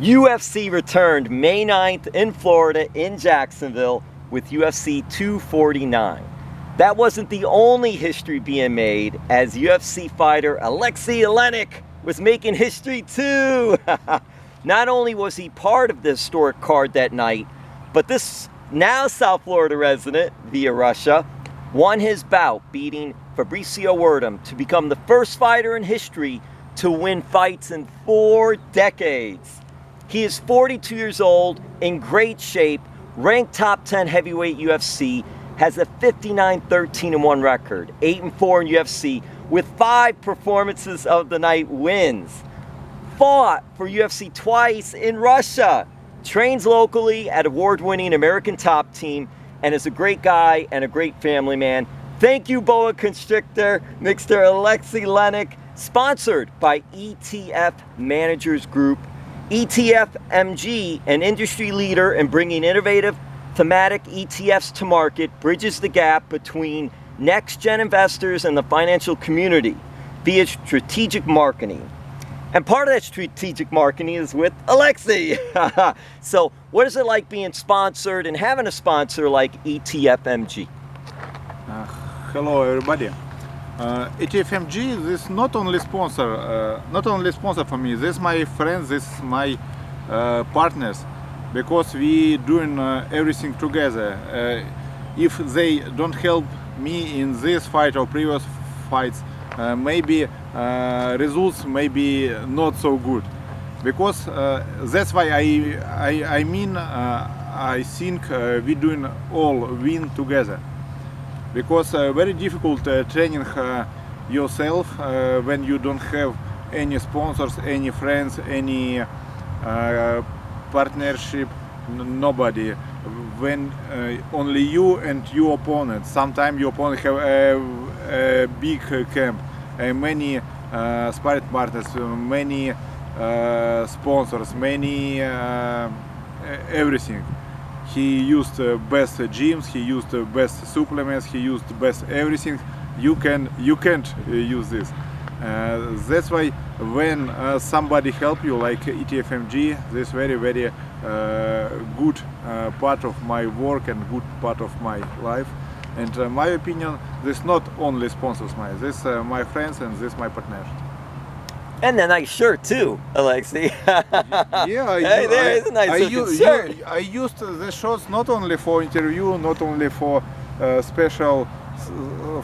UFC returned May 9th in Florida in Jacksonville with UFC 249. That wasn't the only history being made, as UFC fighter Alexey Oleynik was making history too. Not only was he part of the historic card that night, but this now South Florida resident via Russia won his bout, beating Fabricio Werdum to become the first fighter in history to win fights in 4 decades. He is 42 years old, in great shape, ranked top 10 heavyweight UFC, has a 59-13-1 record, 8-4 in UFC, with 5 performances of the night wins. Fought for UFC twice in Russia, trains locally at award-winning American Top Team, and is a great guy and a great family man. Thank you, Boa Constrictor, Mr. Alexey Oleynik, sponsored by ETF Managers Group. ETF MG, an industry leader in bringing innovative thematic ETFs to market, bridges the gap between next-gen investors and the financial community via strategic marketing. And part of that strategic marketing is with Alexey. So what is it like being sponsored and having a sponsor like ETF MG? Hello everybody. ATFMG, this is not only sponsor for me. This is my friends, this is my partners, because we doing everything together. If they don't help me in this fight or previous fights, maybe results may be not so good. Because that's why I think we doing all win together. Because very difficult training yourself when you don't have any sponsors, any friends, any partnership, nobody. When only you and your opponent. Sometimes your opponent have a big camp, many sparring partners, many sponsors, many everything. He used best gyms, he used best supplements, he used best everything. You can't use this. That's why when somebody help you like ETFMG, this very good part of my work and good part of my life. And my opinion, this not only sponsors this my friends and this my partners. And a nice shirt too, Alexey. Yeah, hey, there is a nice shirt. I used the shorts not only for interview, not only for special,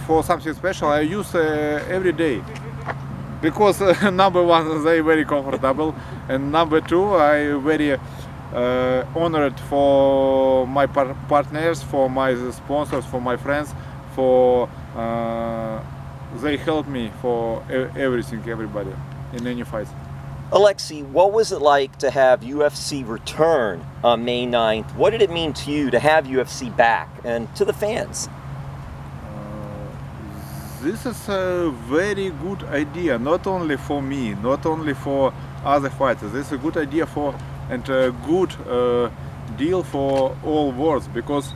for something special. I use every day because number one, they very comfortable, and number two, I very honored for my partners, for my sponsors, for my friends, for they help me for everything, everybody. In any fight. Alexey, what was it like to have UFC return on May 9th? What did it mean to you to have UFC back and to the fans? This is a very good idea, not only for me, not only for other fighters. This is a good idea for and a good deal for all worlds, because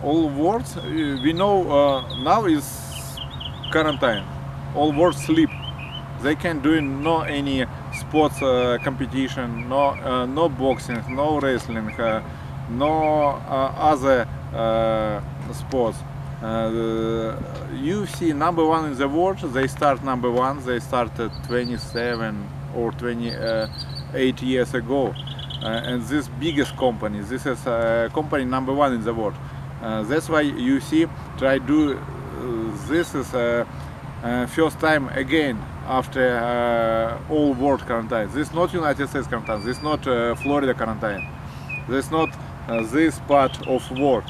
all worlds we know now is quarantine. All worlds sleep. They can do no any sports competition, no boxing, no wrestling, no other sports. UFC number 1 in the world. They start number 1. They started 27 or 28 years ago, and this biggest company. This is company number 1 in the world. That's why UFC try do this is first time again after all world quarantine. This is not United States quarantine, this is not Florida quarantine, this is not this part of world.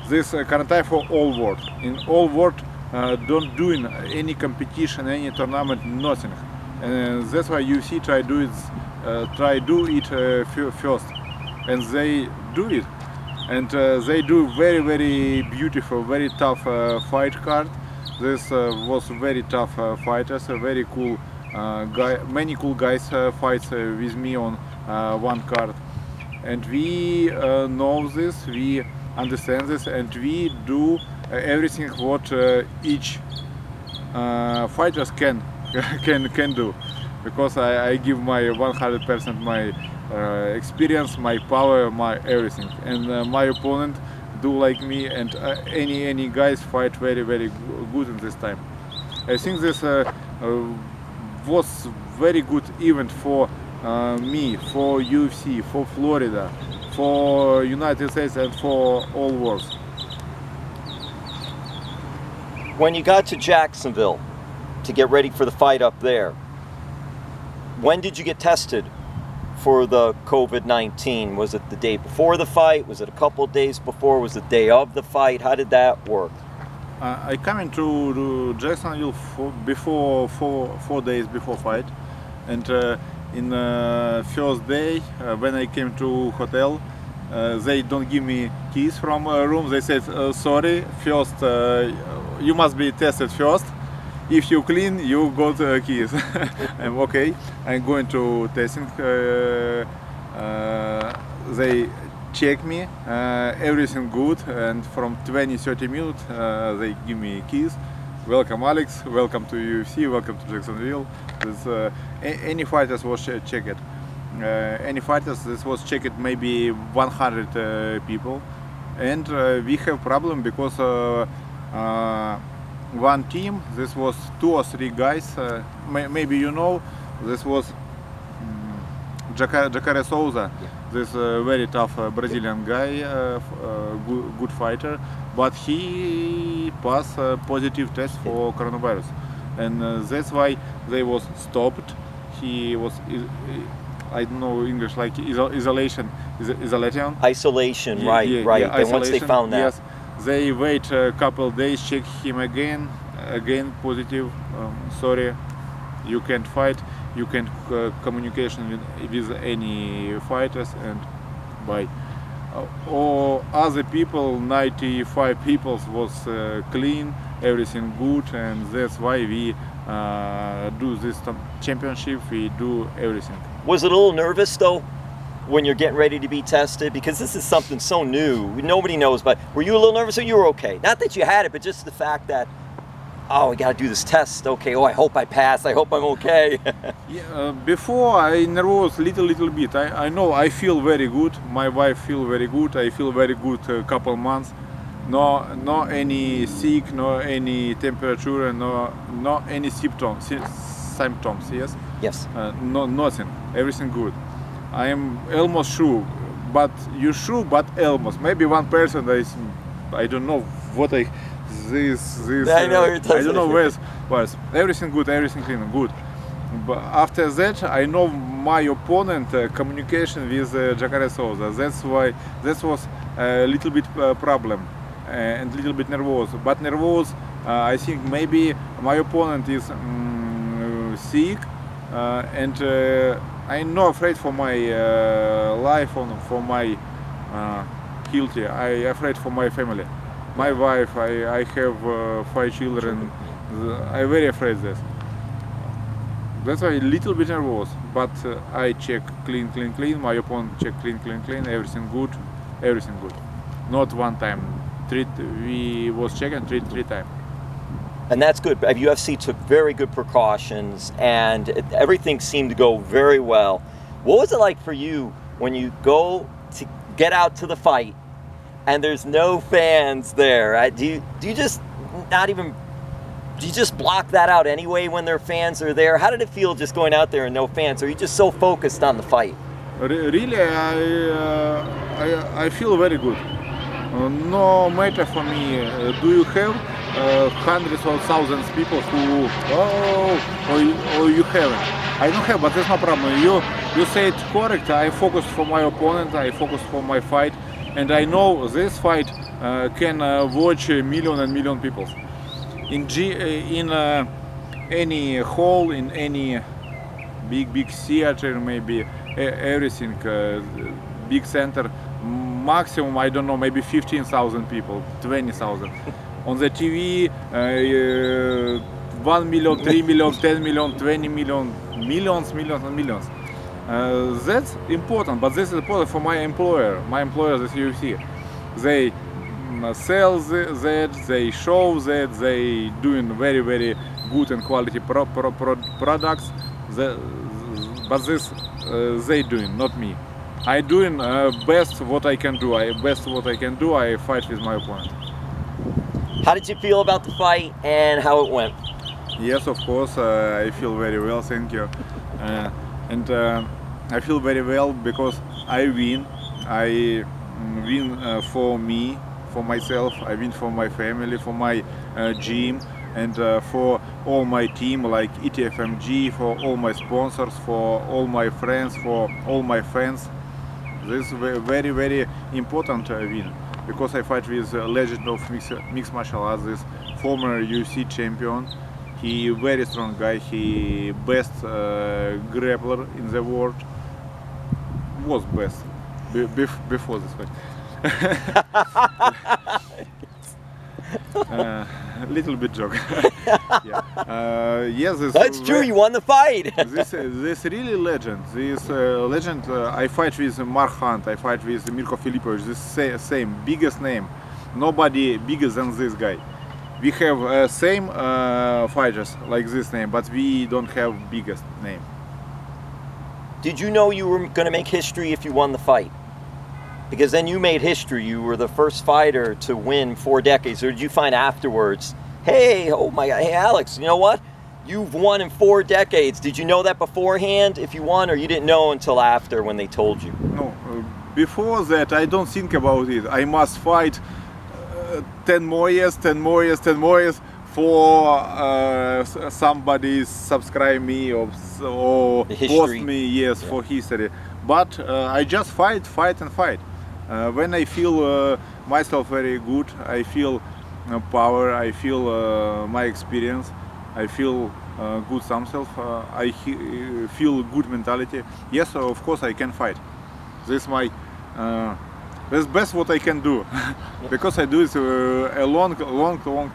This quarantine for all world. In all world don't doing any competition, any tournament, nothing. And that's why UFC try do it first, and they do it. And they do very beautiful, very tough fight card. This was very tough fighters, very cool guy. Many cool guys fights with me on one card, and we know this, we understand this, and we do everything what each fighters can do. because I give my 100% my experience, my power, my everything, and my opponent do like me, and any guys fight very good in this time. I think this was very good event for me, for UFC, for Florida, for United States, and for all world. When you got to Jacksonville to get ready for the fight up there, when did you get tested for the COVID-19? Was it the day before the fight? Was it a couple days before? Was it the day of the fight? How did that work? I came into Jacksonville before 4 days before fight, and in first day when I came to hotel, they don't give me keys from room. They said sorry, first you must be tested first. If you clean, you got keys. I'm okay. I'm going to testing. They check me, everything good, and from 20-30 minutes they give me keys. Welcome Alex, welcome to UFC, welcome to Jacksonville. This, any fighters was checked. Any fighters, this was checked maybe 100 people, and we have problem because one team, this was 2 or 3 guys, maybe you know, this was Jacare Souza, this very tough Brazilian guy, good fighter, but he passed a positive test for coronavirus, and that's why they was stopped. He was, I don't know English, like isolation. Isolation, right, yeah, right. Yeah, and once they found that. Yes, they wait a couple days, check him again positive. Sorry, you can't fight. You can communication with any fighters, and bye. Or other people, 95 people was clean, everything good, and that's why we do this championship. We do everything. Was it a little nervous though when you're getting ready to be tested? Because this is something so new, nobody knows, but were you a little nervous or you were okay? Not that you had it, but just the fact that, oh, we got to do this test. Okay, oh, I hope I pass. I hope I'm okay. Yeah, before I nervous little bit. I know I feel very good. My wife feel very good. I feel very good a couple months. No any sick, no any temperature, no any symptoms. Yes. Yes. No, nothing. Everything good. I am almost sure, but you sure, but almost. Maybe one person I don't know what I. This I know you're I don't know where was everything good, everything clean, good. But after that, I know my opponent communication with Jacare Souza. That's why that was a little bit problem and a little bit nervous. But nervous, I think maybe my opponent is sick, and I'm not afraid for my life or for my guilty. I'm afraid for my family. My wife, I have 5 children. I'm very afraid of this. That's why a little bit nervous. But I check clean. My opponent check clean. Everything good. Not one time. We was checking three times. And that's good. UFC took very good precautions, and everything seemed to go very well. What was it like for you when you go to get out to the fight and there's no fans there? Do you just not even, do you just block that out anyway when their fans are there? How did it feel just going out there and no fans? Or are you just so focused on the fight? Really, I feel very good. No matter for me, do you have hundreds or thousands people who, or you haven't? I don't have, but that's no problem. You say it correct. I focus for my opponent, I focus for my fight, and I know this fight can watch a million and million people. In any hall, in any big theater, maybe everything, big center, maximum, I don't know, maybe 15,000 people, 20,000. On the TV, 1 million, 3 million, 10 million, 20 million, millions and millions. That's important, but this is important for my employer. My employer is UFC. They sell that, they show that, they doing very good and quality products, but this they doing, not me. I doing best what I can do. I fight with my opponent. How did you feel about the fight and how it went? Yes, of course, I feel very well, thank you. And I feel very well because I win. I win for me, for myself. I win for my family, for my gym, and for all my team, like ETFMG, for all my sponsors, for all my friends, for all my fans. This is very, very important win, because I fight with a legend of mixed martial arts, this former UFC champion. He very strong guy, he best grappler in the world, was best before this fight. Little bit joke. Yeah. Yes, that's true. You won the fight. this really legend. This legend. I fight with Mark Hunt. I fight with Mirko Filipovic. This same biggest name. Nobody bigger than this guy. We have same fighters like this name, but we don't have biggest name. Did you know you were going to make history if you won the fight? Because then you made history. You were the first fighter to win 4 decades. Or did you find afterwards, hey, oh my God, hey Alex, you know what? You've won in 4 decades. Did you know that beforehand if you won, or you didn't know until after when they told you? No, before that I don't think about it. I must fight 10 more years for somebody subscribe me or post me, yes, yeah, for history. But I just fight. When I feel myself very good, I feel power, I feel my experience, I feel good self, I feel good mentality. Yes, of course I can fight. This is my that's best what I can do, because I do it a long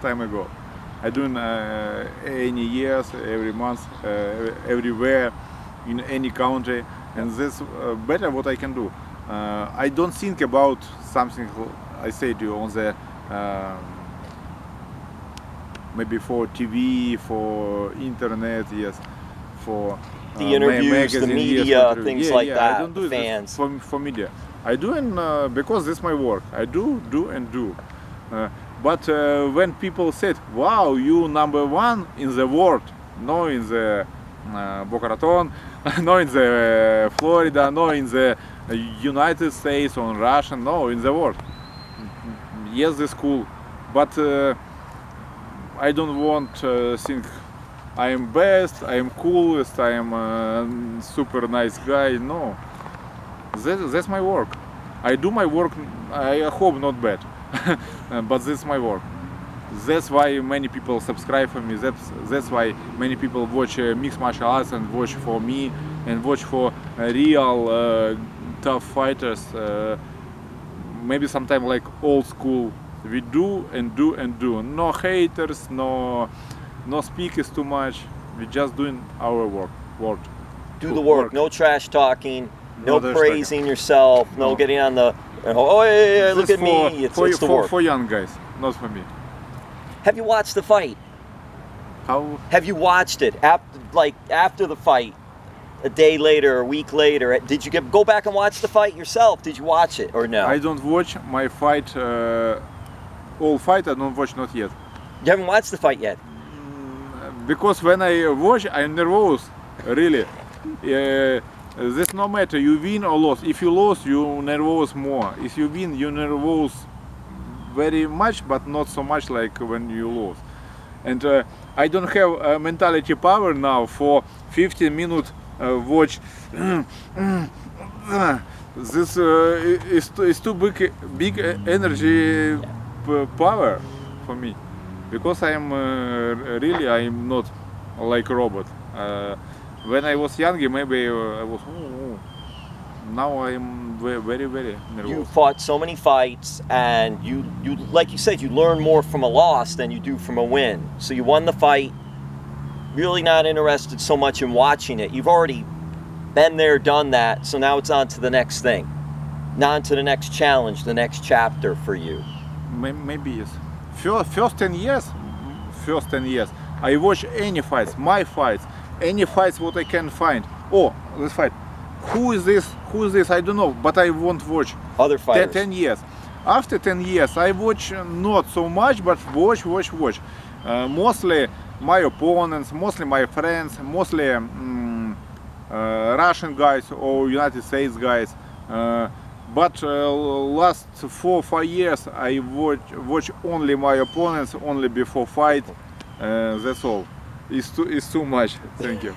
time ago. I do any years, every month, everywhere, in any country, and that's better what I can do. I don't think about something I say to you on the maybe for TV, for internet, yes, for the interviews, magazine, the media, yes, things yeah, like yeah, that. I don't do fans. For media. I do because this is my work. I do. But when people said, "Wow, you #1 in the world," no in the Boca Raton, no in the Florida, no in the United States or Russia, no in the world. Yes, that's cool, but I don't want to think I am best, I am coolest, I am a super nice guy. No, that's my work. I do my work. I hope not bad, but that's my work. That's why many people subscribe for me. That's why many people watch mixed martial arts and watch for me and watch for real tough fighters. Maybe sometimes like old school. We do and do and do. No haters, no speakers too much. We just doing our work. Do the work. No trash talking. No praising yourself. No getting on the. Oh yeah, look at me. It's the work. For young guys, not for me. Have you watched the fight? How? Have you watched it after the fight, a day later, a week later? Did you go back and watch the fight yourself? Did you watch it or no? I don't watch my fight. All fight I don't watch, not yet. You haven't watched the fight yet? Because when I watch, I'm nervous. Really. This no matter you win or lose. If you lose, you nervous more. If you win, you nervous very much, but not so much like when you lose. And I don't have mentality power now for 15 minutes watch. This is too big energy power for me, because I am I'm not like a robot. When I was younger, maybe I was. Now I am very nervous. You fought so many fights, and you like you said, you learn more from a loss than you do from a win. So you won the fight. Really not interested so much in watching it. You've already been there, done that. So now it's on to the next thing. Now on to the next challenge, the next chapter for you. Maybe yes. First 10 years, I watch any fights, my fights, any fights what I can find. Oh, let's fight. Who is this? Who is this? I don't know, but I won't watch. Other fighters. 10 years. After 10 years, I watch not so much, but watch. Mostly my opponents, mostly my friends, mostly Russian guys or United States guys. But last 4 or 5 years, I watch only my opponents, only before fight. That's all. It's too much. Thank you.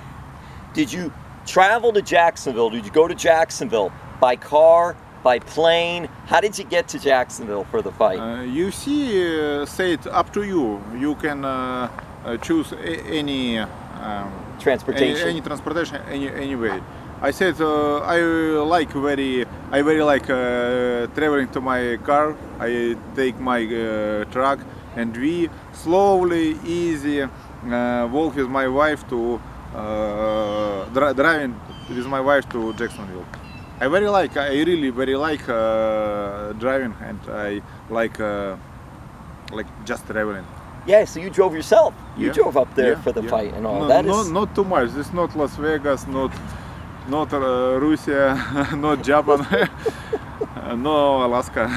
Did you travel to Jacksonville? Did you go to Jacksonville by car, by plane? How did you get to Jacksonville for the fight? UFC said up to you. You can choose any Transportation. any transportation, any way. I said I very like traveling to my car. I take my truck and we slowly, easy walk with my wife to driving with my wife to Jacksonville. I really very like driving, and I like just traveling. Yeah, so you drove yourself. You Yeah. drove up there Yeah, for the yeah. fight and all. No, not too much. This is not Las Vegas, not Russia, not Japan, no Alaska.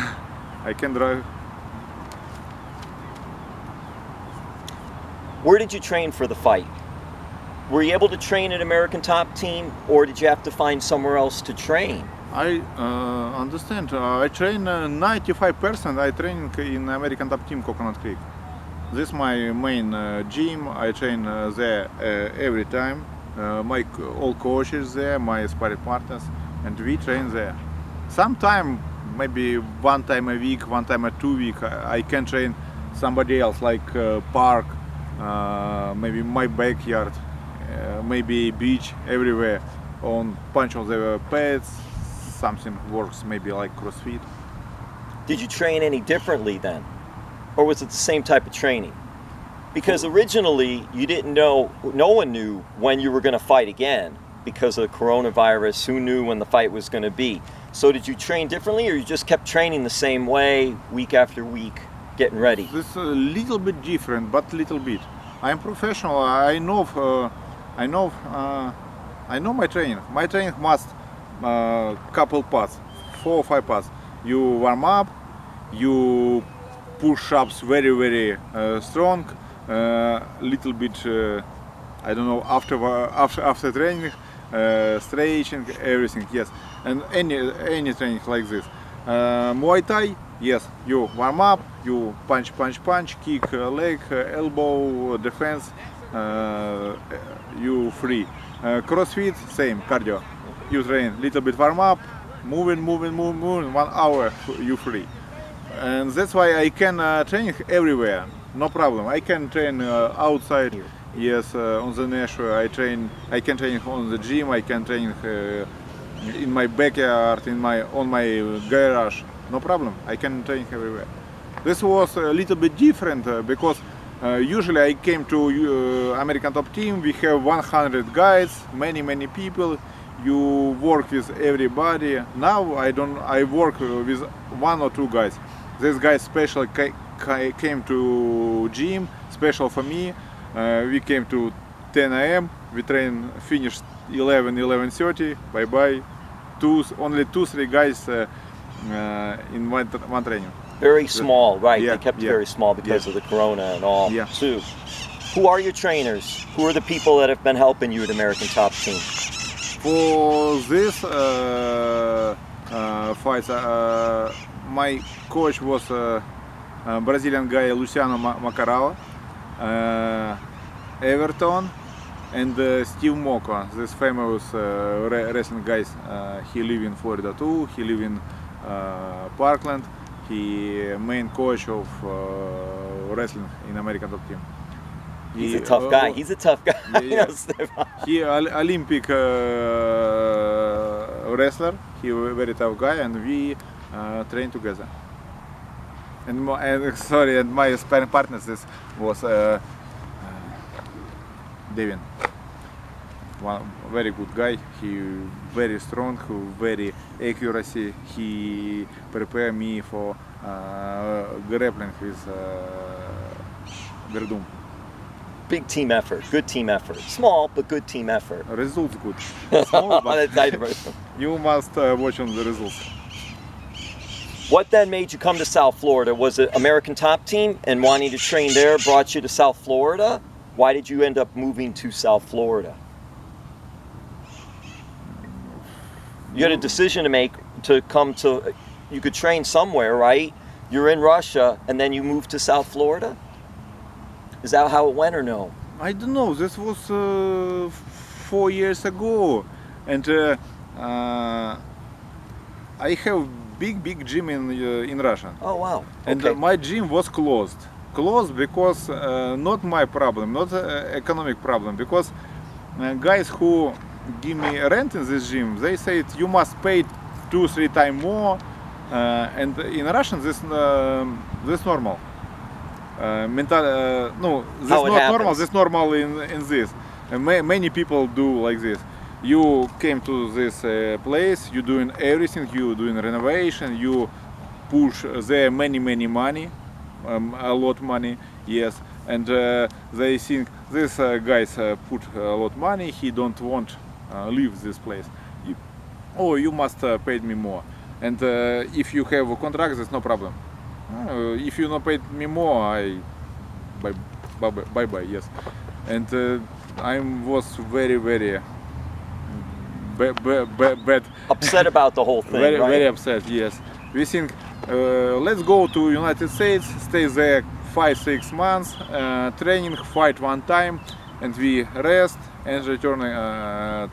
I can drive. Where did you train for the fight? Were you able to train at American Top Team, or did you have to find somewhere else to train? I understand. I train 95%. I train in American Top Team Coconut Creek. This is my main gym. I train there every time. My all coaches there, my sparring partners, and we train there. Sometime, maybe one time a week, one time a 2 week, I can train somebody else, like park, maybe my backyard, maybe beach, everywhere. On bunch of the pads, something works, maybe like CrossFit. Did you train any differently then? Or was it the same type of training? Because originally you didn't know, no one knew when you were going to fight again because of the coronavirus. Who knew when the fight was going to be? So did you train differently, or you just kept training the same way week after week, getting ready? This is a little bit different, but little bit. I'm professional. I know my training. My training must couple parts, 4 or 5 parts. You warm up, you push-ups very strong, little bit I don't know, after training, stretching, everything, yes. And any training like this. Muay Thai, yes, you warm up, you punch, kick, leg, elbow, defense, you free. CrossFit, same, cardio. You train little bit warm up, moving, 1 hour, you free. And that's why I can train everywhere, no problem. I can train outside, yes, on the Nashville. I can train on the gym. I can train in my backyard, on my garage, no problem. I can train everywhere. This was a little bit different because usually I came to American Top Team. We have 100 guys, many people. You work with everybody. Now I work with 1 or 2 guys. This guy special came to gym, special for me. We came to 10 AM. We finished 11:30. Bye. Only 2-3 guys in one training. Very small, right? Yeah, they kept it yeah, very small because of the corona and all. Yeah. Too. Who are your trainers? Who are the people that have been helping you at American Top Team? For this fights, my coach was Brazilian guy Luciano Macarao, Everton, and Steve Moko, this famous wrestling guys. He live in Florida too. He live in Parkland. He main coach of wrestling in American Top Team. He's a tough guy. He's a tough guy. Yeah. He Olympic wrestler. He very tough guy, and we train together. And my sparring partner was Devin. One very good guy. He very strong, very accuracy. He prepared me for grappling with Werdum. big team effort, good team effort. Small, but good team effort. Results good. Small, but That's you must watch on the results. What then made you come to South Florida? Was it American Top Team and wanting to train there brought you to South Florida? Why did you end up moving to South Florida? You had a decision to make to come to, you could train somewhere, right? You're in Russia and then you moved to South Florida? Is that how it went or no? I don't know, this was 4 years ago, and I have big gym in Russia. Oh wow. And Okay. my gym was closed because not my problem, not economic problem, because guys who give me rent in this gym, they said you must pay 2-3 times more, and in Russian this normal. No, this How it not normal. happens. This normal in this. Many people do like this. You came to this place. You doing everything. You doing renovation. You push there many money, a lot money. Yes, and they think this guys put a lot money. He don't want leave this place. You must pay me more. And if you have a contract, there's no problem. If you not paid me more, I bye. Yes, and I was very bad. Upset about the whole thing, right? Very upset. Yes, we think let's go to United States, stay there 5-6 months, training, fight one time, and we rest and return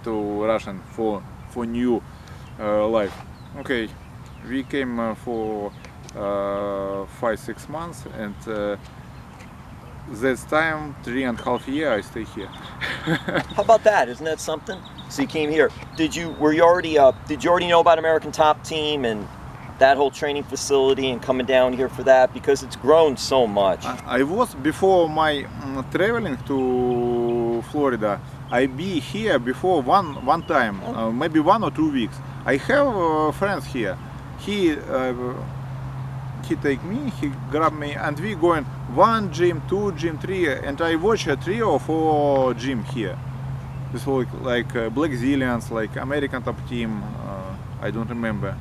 to Russian for new life. Okay, we came for 5-6 months, and this time 3.5 years I stay here. How about that? Isn't that something? So you came here. Did you already know about American Top Team and that whole training facility and coming down here for that, because it's grown so much? I was before my traveling to Florida. I be here before one time, maybe 1 or 2 weeks. I have friends here. He take me, he grab me, and we going 1 gym, 2 gym, 3, and I watch 3 or 4 gym here. This was like Black Zillions, like American Top Team, I don't remember.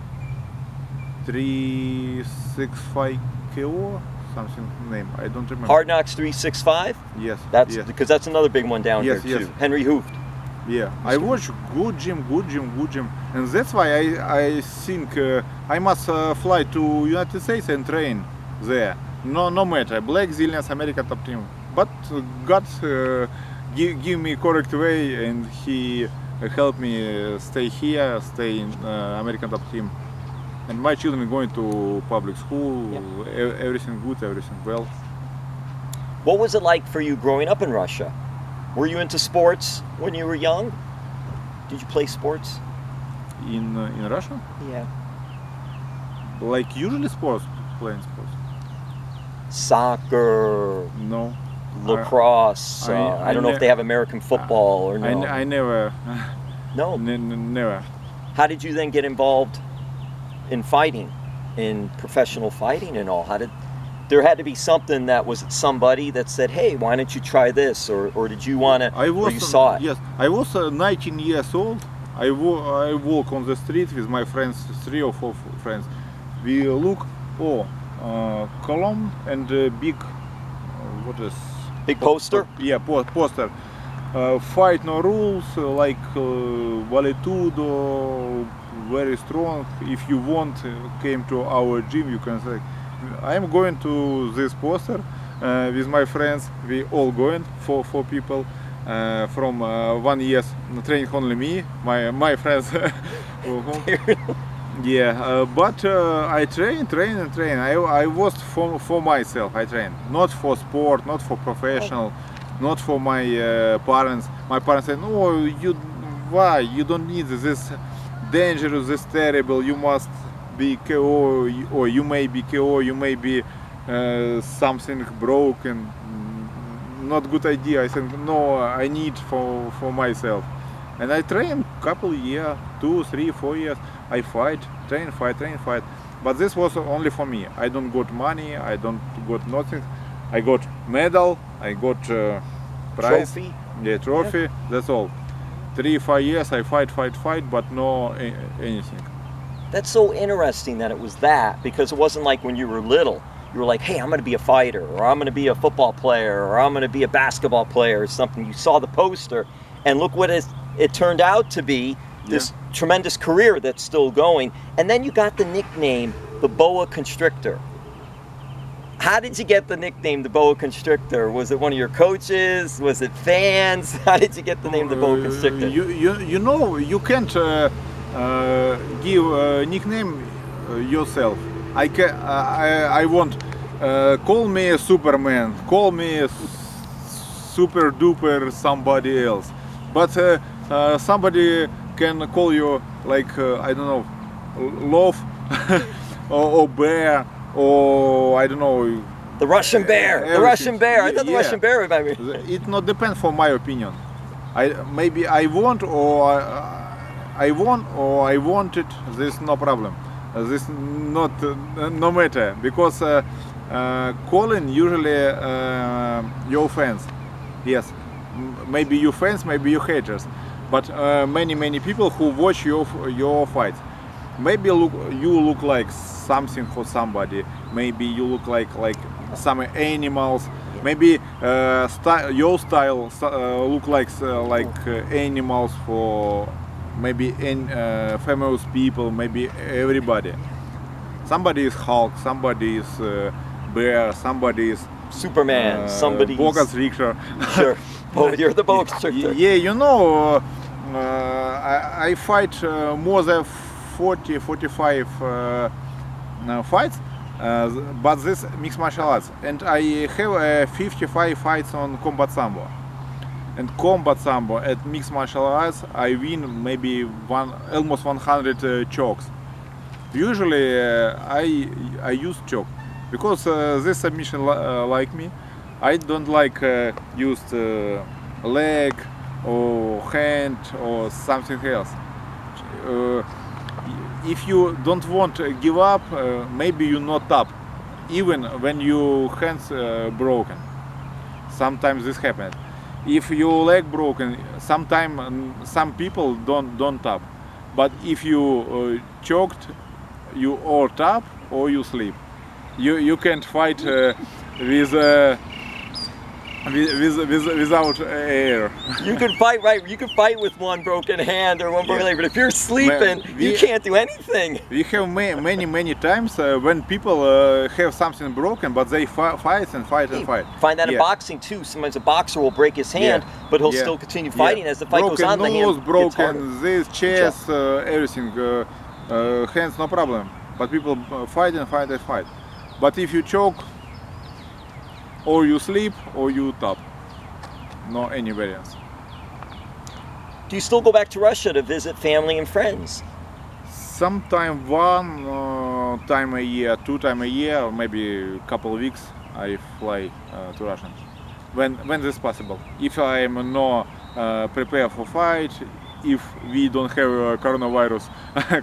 365 KO, something name, I don't remember. Hard Knocks 365? Yes. That's yes. because that's another big one down Yes, here too. yes. Henry Hooft. Yeah, I watch good gym, and that's why I think I must fly to United States and train there. No matter Black Zillions, American Top Team, but God give me correct way, and He helped me stay here, stay in American Top Team, and my children going to public school. Yeah. Everything good, everything well. What was it like for you growing up in Russia? Were you into sports when you were young? Did you play sports? In Russia, Yeah. like usually playing sports. Soccer, No. lacrosse. I don't know if they have American football or no. I never. No. Never. How did you then get involved in fighting, in professional fighting and all? There had to be something that was somebody that said, hey, why don't you try this? Or did you want to, or you saw it? Yes, I was 19 years old. I walk on the street with my friends, 3 or 4 friends. We look, column and big, what is? Big poster? Yeah, poster. Fight no rules, like vale tudo, very strong. If you want, came to our gym, you can say, I'm going to this poster with my friends. We all going, 4 people from 1 year training only me, my friends. Yeah, but I train. I was for myself. I train, not for sport, not for professional, not for my parents. My parents said, no, why? You don't need this dangerous, this terrible. You must be KO, or you may be KO, you may be something broken, not good idea. I said no, I need for myself, and I train couple years, 2, 3, 4 years. I fight, train, fight. But this was only for me. I don't got money. I don't got nothing. I got medal. I got prize. Trophy. Yeah, trophy. That's all. 3-5 years I fight, but no anything. That's so interesting that it was that, because it wasn't like when you were little. You were like, hey, I'm going to be a fighter, or I'm going to be a football player, or I'm going to be a basketball player or something. You saw the poster, and look what it turned out to be, this tremendous career that's still going. And then you got the nickname, the Boa Constrictor. How did you get the nickname, the Boa Constrictor? Was it one of your coaches? Was it fans? How did you get the name, the Boa Constrictor? You know, you can't give a nickname yourself. I want call me Superman, call me super duper somebody else, but somebody can call you like I don't know, Love or Bear, or I don't know. The Russian Bear. The Russian Bear. I thought the Russian Bear reminded me. It not depends for my opinion. Maybe I want or I want it. There's no problem. This not no matter, because calling usually your fans. Yes, maybe you fans, maybe you haters, but many people who watch your fights. Maybe you look like something for somebody. Maybe you look like some animals. Maybe your style look like animals for maybe famous people. Maybe everybody. Somebody is Hulk. Somebody is Bear. Somebody is Superman. Somebody. Boa Constrictor. Sure. Oh, you're the Boa Constrictor. Yeah, you know, I fight more than 40-45 fights, but this mixed martial arts, and I have 55 fights on combat sambo. And combat sambo at mixed martial arts, I win maybe almost 100 chokes. Usually I use choke because this submission like me. I don't like used leg or hand or something else. If you don't want to give up, maybe you not up, even when your hands broken. Sometimes this happens. If your leg broken, sometimes some people don't tap. But if you choked, you or tap or you sleep. You can't fight without air. You can fight, right? You can fight with one broken hand or one broken leg, but if you're sleeping, you can't do anything. We have many times when people have something broken, but they fight and fight. Find that in boxing too. Sometimes a boxer will break his hand, but he'll still continue fighting as the fight goes on. Broken nose, broken this, chest, everything. Hands, no problem. But people fight. But if you choke, or you sleep, or you tap. No any variance. Do you still go back to Russia to visit family and friends? Sometime one time a year, 2 times a year, or maybe a couple of weeks, I fly to Russia. When this possible. If I am not prepared for fight, if we don't have coronavirus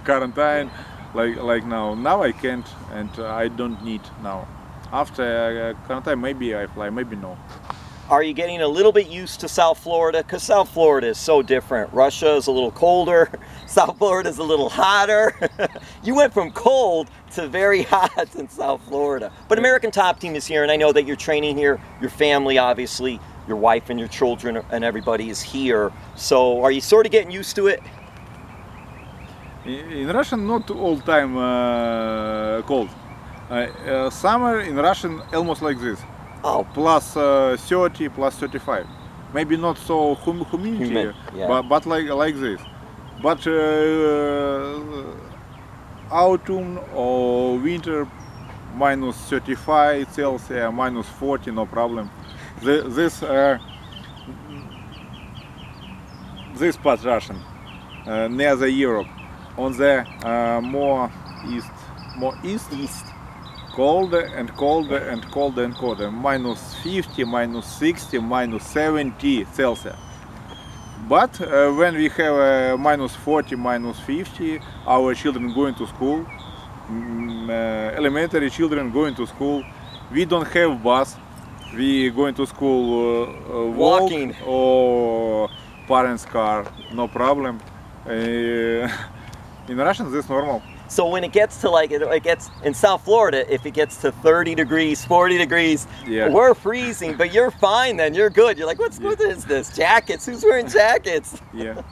quarantine, like now. Now I can't, and I don't need now. After quarantine, maybe I fly, maybe no. Are you getting a little bit used to South Florida? Because South Florida is so different. Russia is a little colder. South Florida is a little hotter. You went from cold to very hot in South Florida. But American Top Team is here, and I know that you're training here. Your family, obviously, your wife and your children and everybody is here. So are you sort of getting used to it? In Russia, not all time cold. Summer in Russian almost like this. Oh, plus 30, plus 35. Maybe not so humidity, but like this. But autumn or winter, minus 35 Celsius, minus 40, no problem. This part Russian, near the Europe, on the more east. Colder and colder, minus 50, minus 60, minus 70 Celsius. But when we have minus 40, minus 50, our children going to school, elementary children going to school, we don't have bus We going to school Walking. walk or parents' car, no problem. In Russian, this normal. So when it gets to like, it gets in South Florida, if it gets to 30 degrees, 40 degrees, Yeah. we're freezing, but you're fine then, you're good. You're like, what is this? Jackets? Who's wearing jackets? Yeah.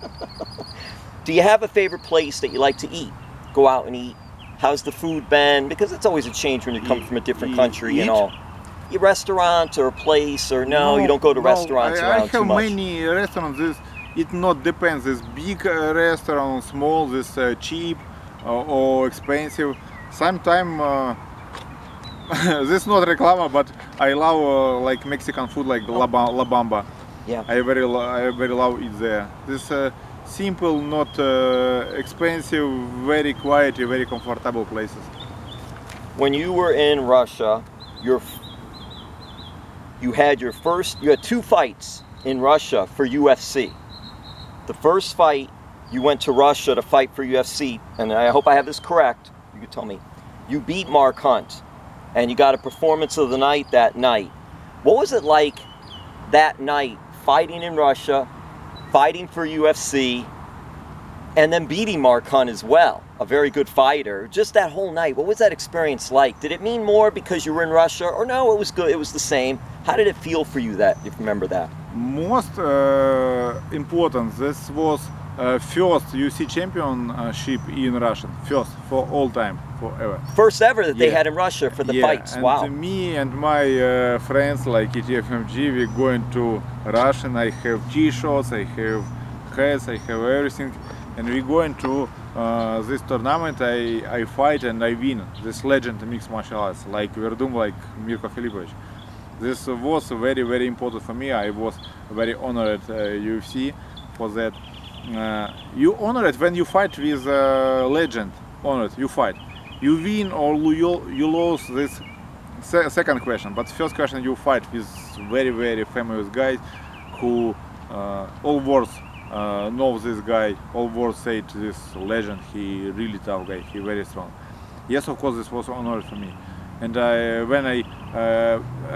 Do you have a favorite place that you like to eat? Go out and eat? How's the food been? Because it's always a change when you come from a different country and all. A restaurant or a place, or no, you don't go to restaurants around too much? I have many restaurants. It not depends. This big restaurant, small, this cheap or expensive. Sometimes this not reclama, but I love like Mexican food, like La Bamba. Yeah. I very love it there. This simple, not expensive, very quiet, very comfortable places. When you were in Russia, you had two fights in Russia for UFC. The first fight, you went to Russia to fight for UFC, and I hope I have this correct, you can tell me. You beat Mark Hunt, and you got a performance of the night that night. What was it like that night, fighting in Russia, fighting for UFC, and then beating Mark Hunt as well, a very good fighter? Just that whole night, what was that experience like? Did it mean more because you were in Russia, or no, it was good, it was the same? How did it feel for you, that, if you remember that? Most important, this was first UFC championship in Russia, first for all time, forever. First ever that they had in Russia for the fights. And wow. Me and my friends like ETF we going to Russia. And I have T-shirts, I have hats, I have everything, and we going to this tournament. I fight and I win. This legend mixed martial arts like Werdum, like Mirko Filipovic. This was very, very important for me. I was very honored UFC for that. You honored when you fight with a legend. Honored, you fight. You win or you lose, this second question. But first question, you fight with very, very famous guys who all world know this guy. All world say to this legend, he really tough guy, he very strong. Yes, of course, this was honored for me. And when I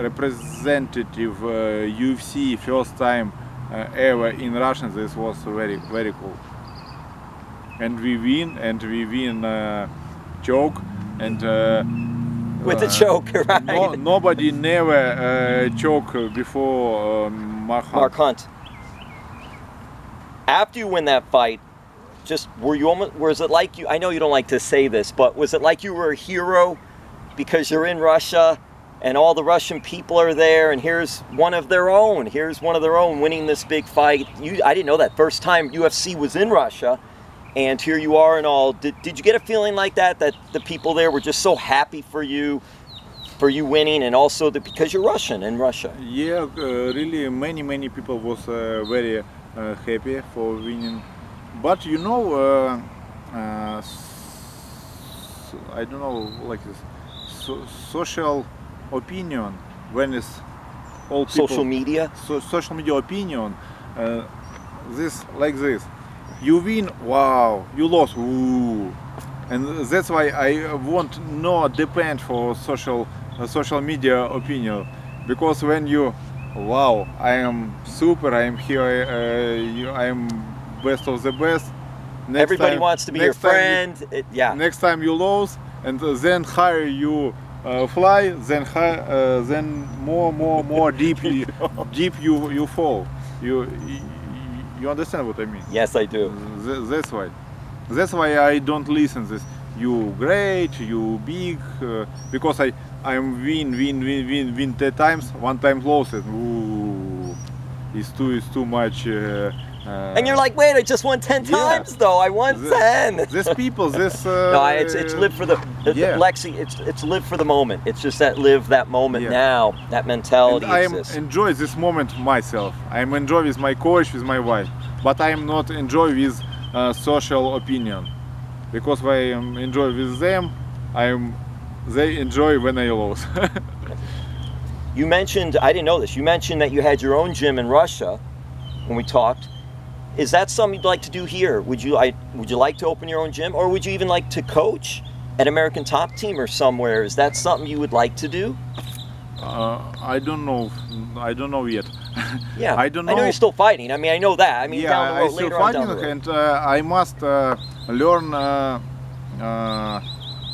representative UFC first time ever in Russia, this was very, very cool. And we win choke, and with the choke, right? Nobody never choke before Mark Hunt. After you win that fight, was it like you, I know you don't like to say this, but was it like you were a hero because you're in Russia and all the Russian people are there, and here's one of their own winning this big fight? I didn't know that. First time UFC was in Russia, and here you are and all. Did you get a feeling like that the people there were just so happy for you winning, and also because you're Russian in Russia? Yeah, really many people was very happy for winning. But you know, I don't know, like this, social opinion, when it's all people, social media, social media opinion, this like this, you win, wow, you lost, ooh. And that's why I want not depend for social media opinion, because when you, wow, I am super, I am here, I am best of the best. Everybody wants to be your friend. Next time you lose, and then higher you fly, then more deep deep you fall. You understand what I mean? Yes, I do. That's why I don't listen this. You great, you big, because I'm win 10 times, one time lost. Ooh, it's too much. And you're like, wait, I just won 10 times though. I won 10. This people, this. No, it's live for the. Alexey, it's live for the moment. It's just that moment now. That mentality exists. I enjoy this moment myself. I am enjoy with my coach, with my wife, but I am not enjoy with social opinion, because when I am enjoy with them, they enjoy when I lose. You mentioned, I didn't know this. You mentioned that you had your own gym in Russia when we talked. Is that something you'd like to do here? Would you like to open your own gym, or would you even like to coach at American Top Team or somewhere? Is that something you would like to do? I don't know. I don't know yet. Yeah, I don't know. I know you're still fighting. I mean, I know that. I mean, Yeah, down the road, I'm still later on fighting, down the road. and I must learn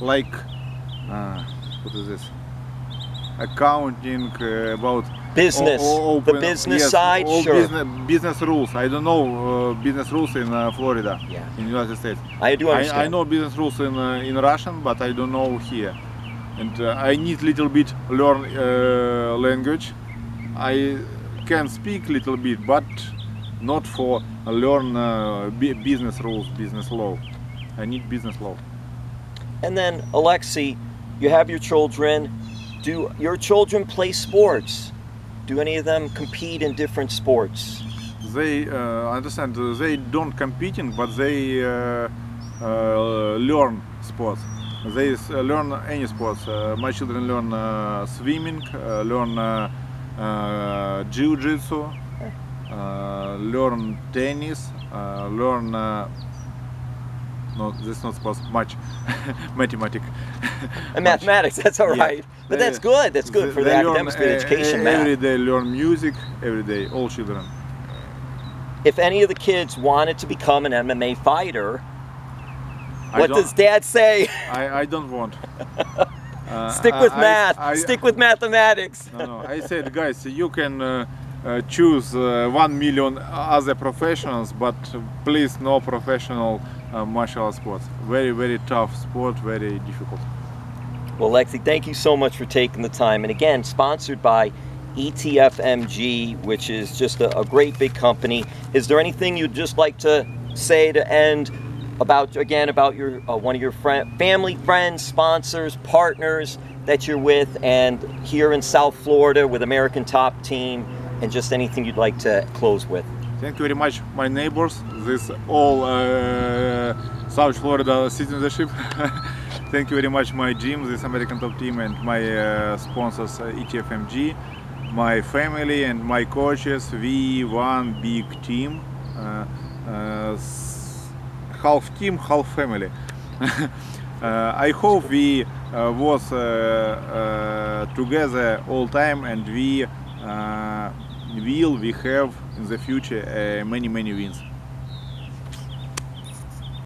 like what is this? Accounting about Business, the business yes, side, all sure. business rules. I don't know business rules in Florida, Yeah. in United States. I do understand. I know business rules in Russian, but I don't know here, and I need little bit learn language. I can speak little bit, but not for learn business rules, business law. I need business law. And then, Alexey, you have your children. Do your children play sports? Do any of them compete in different sports? They understand. They don't competing, but they learn sports. They learn any sports. My children learn swimming, learn jiu-jitsu, learn tennis, learn. No, this is not sports. Much mathematics. And mathematics, that's all right. But that's good. That's good for the academics, for the education, Every math. day learn music. Every day, all children. If any of the kids wanted to become an MMA fighter, I what don't- does Dad say? I don't want. Stick with math. Stick with mathematics. No, I said, guys, you can choose 1 million other professions, but please no professional martial arts sports. Very, very tough sport, very difficult. Well, Alexey, thank you so much for taking the time. And again, sponsored by ETF MG, which is just a great big company. Is there anything you'd just like to say to end about, again, about your one of your family, friends, sponsors, partners that you're with, and here in South Florida with American Top Team, and just anything you'd like to close with? Thank you very much, my neighbors. This all South Florida citizenship. Thank you very much, my gym, this American Top Team, and my sponsors, ETF MG, my family and my coaches. We one big team, half team, half family. I hope we was together all time, and we have in the future many wins.